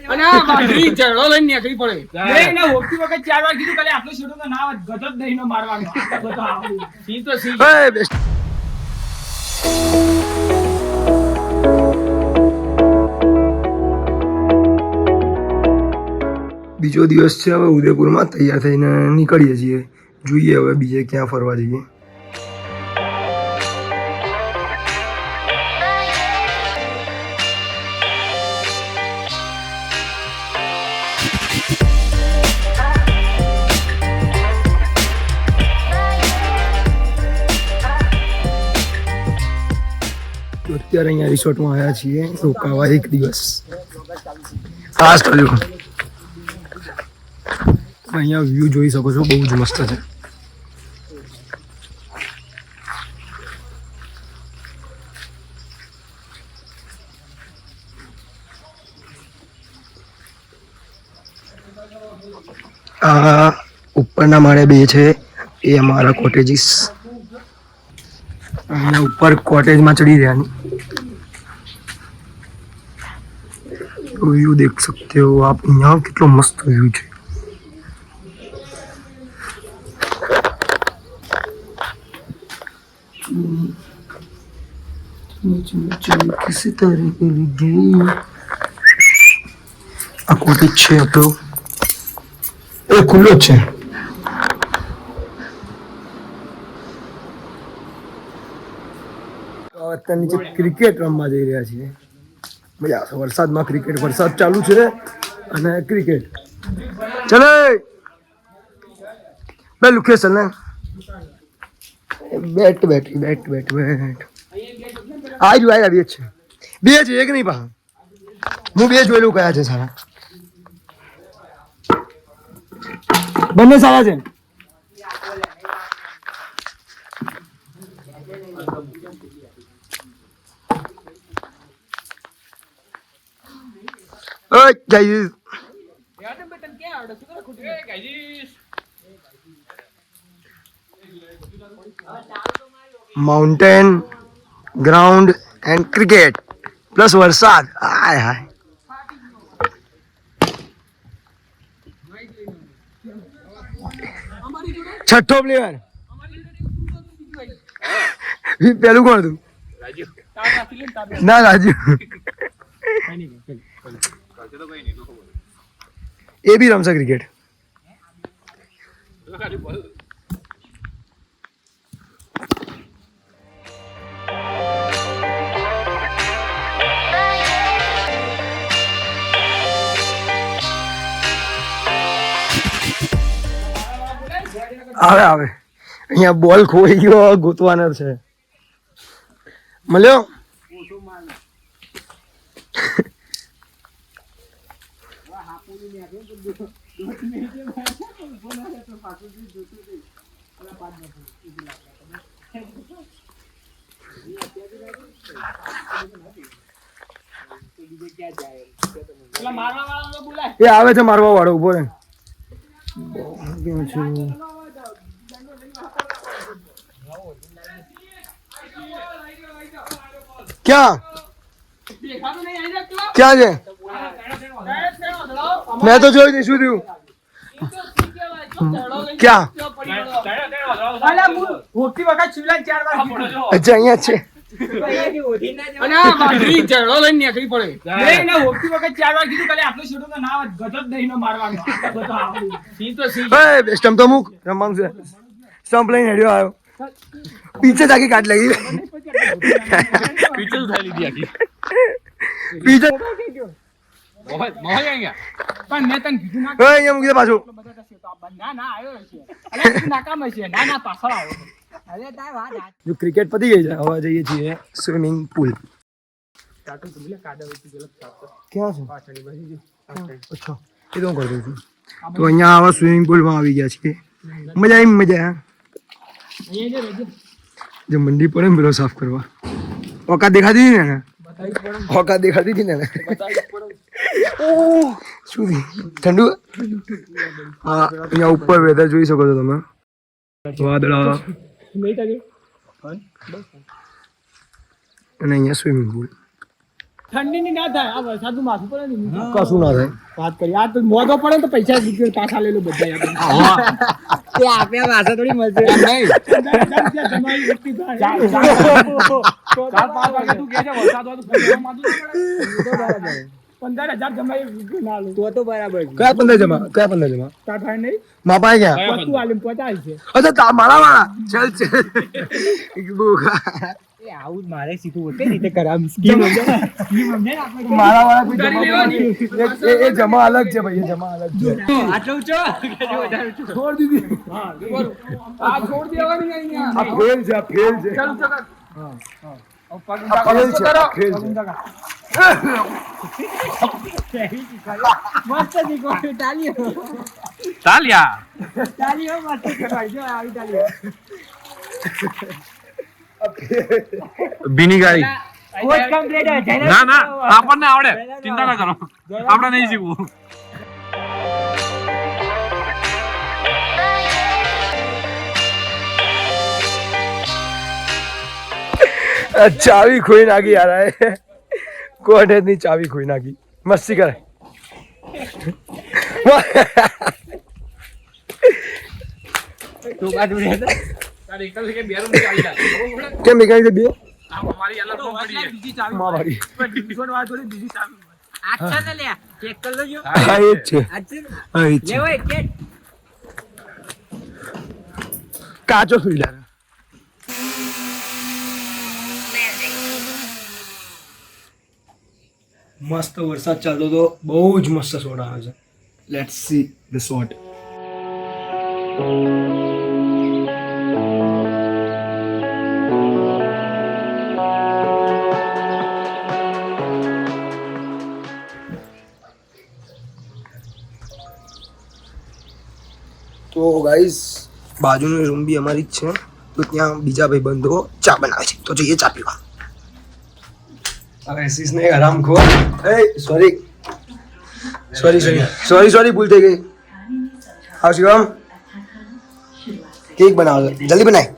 અને આ બાજરી ચડો લઈને નીકળી પડે એને હોકી વખત 4 વાર કીધું કાલે આટલો છોટો તો ના ગજબ દહીંનો મારવાનો બધો આવડે સી તો સી બીજો દિવસ છે હવે ઉદયપુરમાં તૈયાર થઈને નીકળીએ છીએ જોઈએ હવે બીજે ક્યાં ફરવા જઈએ અત્યારે અહીંયા રિસોર્ટમાં આવ્યા છીએ રોકાવા એક દિવસ ખાસ કર્યું અહીંયા વ્યૂ જોઈ શકો છો બહુ જ મસ્ત છે આ ઉપરના માળે બે છે એ અમારા કોટેજીસ અહીંયા ઉપર કોટેજમાં ચડી રહ્યા व्यू देख सकते हो आप यहाँ कितना मस्त व्यू है किसी तरह गई आ कोटेज છે તો એ ખુલ્લો છે અત્યારે નીચે ક્રિકેટ રમવા જઈ રહ્યા છીએ મજા આવશે વરસાદમાં ક્રિકેટ વરસાદ ચાલુ છે અને ક્રિકેટ ચલે બે લોકેશન ને બેટ આજ આવ્યા બે છે એક નહીં પા હું બે જોયેલું કયા છે સારા બંને સારા છે guys mountain ground and cricket plus વરસાદ હાય હાય છઠ્ઠો પ્લેયર પેલું કોણ હતું ના રાજુ એ બી રમશે ક્રિકેટ આવે અહીંયા બોલ ખોઈ ગયો ગોતવાનો છે મળ્યો એ આવે છે મારવા વાળો ઉભો રે ક્યાં ક્યાં છે મેં તો જોઈ નહીં શું થયું ક્યાં અચ્છા અહીંયા છે અને આ બાજરી ચડો લઈને નીકળી પડે એને હોકી વખત 4 વાર કીધું કાલે આટલો છોટો તો ના ગજબ દહીંનો મારવાનો બધો આવડે સી તો સી એ સ્ટમ્પ તો મૂક રમવાનું છે સ્ટમ્પ લઈને હેડ્યો આવ્યો પીછે તાકી કાટ લગી પીછે ઉઠાઈ લીધી આખી પીછે મોહન અહીંયા પણ મેં તને કીધું ના અહીંયા મૂકી દે પાછું ના આવ્યો છે અરે નાકામ છે ના પાછળ આવો જો ક્રિકેટ પતી ગઈ છે હવે જઈએ છીએ સ્વિમિંગ પુલ ક્યાં છે અચ્છા એ તો હું કરી દઉં છું તો અહીંયા આવા સ્વિમિંગ પુલમાં આવી ગયા છીએ મજા જો મંડી પડે ને પેલો સાફ કરવા ઓકાત દેખાતી હતી ને ઓકાત દેખાતી હતી ને શું ઠંડુ હા અહીંયા ઉપર વેધર જોઈ શકો છો તમે વાદળા અને અહીંયા સ્વિમિંગ પુલ. ઠંડીની ના થાય આ વરસાદનું માથું પડે ને કશું ના થાય. વાત કરી આ તો મોઢો પડે તો પૈસા પાછા લઈ લો બધા તે આપ્યા પાછા થોડી મળશે. તમારી વ્યક્તિ થાય 4-5 વાગે તું કે છે વરસાદ હોય તો 15,000 જમાઈ ના લો તો બરાબર છે. કયા 15 જમા? કયા 15 જમા? તા થાય નહીં માપા ગયા. વસ્તુ આલીમ 50 છે અચ્છા મારા વાળા ચાલ એ આવું જ મારે શીખવું હોતે રીતે કરામ સ્કીમ મારા વાળા કોઈ જમા એ જમા અલગ છે ભાઈ, એ જમા અલગ છે. આટલું ઊંચો છોડ દીધી. આ છોડ દેવાની અહીંયા આ ફેલ છે, આ ફેલ છે. ચાલુ ચકા આ ફેલ છે, આ ફેલ છે. મસ્ત શીખો તાલીઓ મસ્ત શીખવાડી જો આવી તાલીઓ ભીની ગાડી કોચ કમ્પ્લીટ છે ના ના આપણને આવડે, ચિંતા ના કરો, આપણે નહીં શીખવું. ચાવી ખોઈ નાખી યાર, કોને ની ચાવી ખોઈ નાખી. મસ્તી કરે. તું બાજુ રહે તો તારે એકલ કે બે રૂમ ચાલી જાય કેમ નીકળી છે બે? આ અમારી અલગ રૂમ પડી છે બીજી ચાવી મારી ડિસ્કોન વાત થોડી બીજી ચાવી આછા ને લે ચેક કર લો જો હા એ જ છે, આછા હા એ જ છે. લેવાય કે કાચો ફિલ્ટર. મસ્ત વરસાદ ચાલતો તો બહુ જ મસ્ત શોટ આવે છે. Let's see the shot. તો ગાઈસ બાજુનો રૂમ બી અમારી જ છે, તો ત્યાં બીજા ભાઈબંધો ચા બનાવે છે, તો જઈએ ચા પીવા. હવે એસીસને આરામ ખો. એ સોરી ભૂલ થઈ ગઈ. આવ શિવમ, કેક બનાવો છે, જલ્દી બનાય.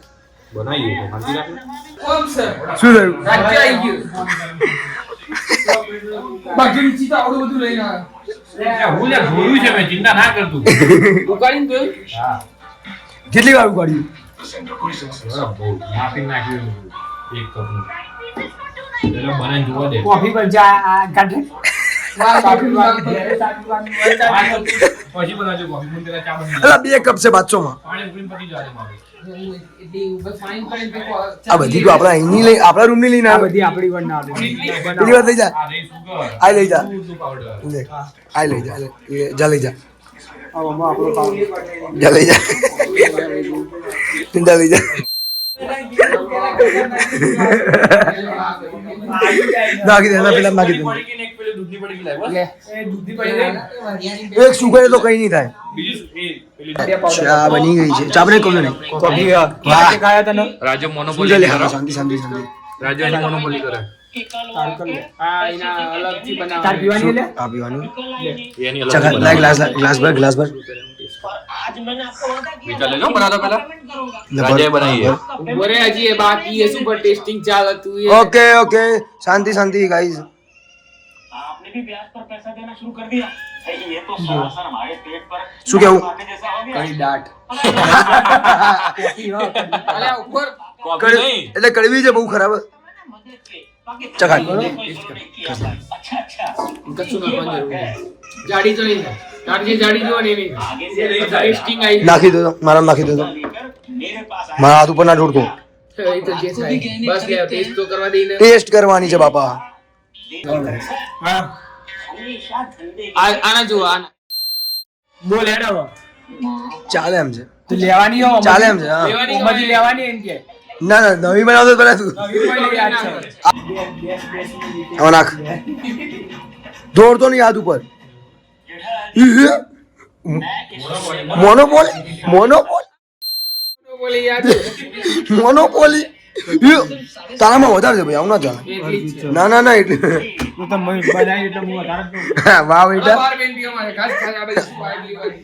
બનાવીએ તો શાંતિ રાખો. ઓમ સર શું થયું? રાજ્ય આવી ગયું બાકી નીચે તો આવડું બધું લઈને આવ્યો હું યાર જોયું છે મેં, ચિંતા ના કરતું. ઉકાળીને ગયું હા કેટલી વાર ઉગાડ્યું? બહુ માફી નાખ્યું એક કપનું. એટલે બનાવીને જોવા દે. કોફી પર જા આ કાઢ પછી બનાવજો કોફી, મને પેલા ચા બની અલા 2 કપ છે 500 માં. પાણી ઉકળીને પતી જવા દે મારું. આ બધી તો આપણા અહીંની લઈ, આપણા રૂમની લઈને આવે. બધી આપણી વાર ના પેલી વાર લઈ જા, આ રહી સુગર, આ લઈ જા, દૂધ પાવડર. લે, આ લઈ જા, જા લઈ જા, જા લઈ જા, જા લઈ જા. નાખી દે, એના પેલા નાખી દે. પડી ગઈ ને એક પેલી દૂધની પડી ગઈ લાય, બસ. એ દૂધી પડી ગઈ ને એક સુગર તો કઈ નહીં થાય. બીજું એ પેલી ચા બની ગઈ છે. ચા બને કોને નહીં? કોફી. વાહ. ખાયા તને રાજ્ય શું મોનોપોલી ચાલે? કરે. શાંતિ શાંતિ શાંતિ. રાજ્ય મોનોપોલી કરે. આ એના અલગથી તાર બનાવવાનું પીવાની લે આ પીવાનું. એની અલગ ચા લાય, ગ્લાસ ભર. વિચાર લેજો બનાવતા પહેલા. રાજ્યએ બનાવી છે. બોરે હજી એ બાકી એ સુપર ટેસ્ટિંગ ચાલે તું એ ઓકે ઓકે, શાંતિ શાંતિ ગાઈઝ. आपने भी ब्याज पर पैसा देना शुरू कर दिया है ये तो सरासर हमारे पेट पर શું કેવું? आटे जैसा हो गया કઈ દાટ અલ્યા ઉપર કોફી નહીં. એટલે કડવી છે બહુ ખરાબ. ચખા. अच्छा अच्छा કશું નાખવાની જરૂર નહીં. જાડી તો નહીં થાય. તાર જે જાડી જો ને એની ટેસ્ટિંગ આવી નાખી દો, મારા નાખી દો. मेरे पास મારા હાથ ઉપર ના ઢોળતો. એ તો જે થાય બસ લે ટેસ્ટ તો કરવા દઈને ટેસ્ટ કરવાની છે બાપા. हमेशा धंधे આના જો આના બોલ હેડો ચાલે એમ છે, તું લેવાની હો ચાલે એમ છે. હા. લેવાની મજી લેવાની એમ કે ના ના, નવી બનાવતો પેલા તું આમાં નાખ. દોડતો નહીં હાથ ઉપર. બોલી યાર મોનોપોલી તારામાં વધારે છે ભાઈ, આવું ના ચાલે. એટલી જ છે ના ના ના, એટલે તું તો બનાવી એટલે હું વધારે વાહ બેટા. બાર બેન બી અમારે ખાસ ખાસ આ બધી સ્પાઈડલી વાળી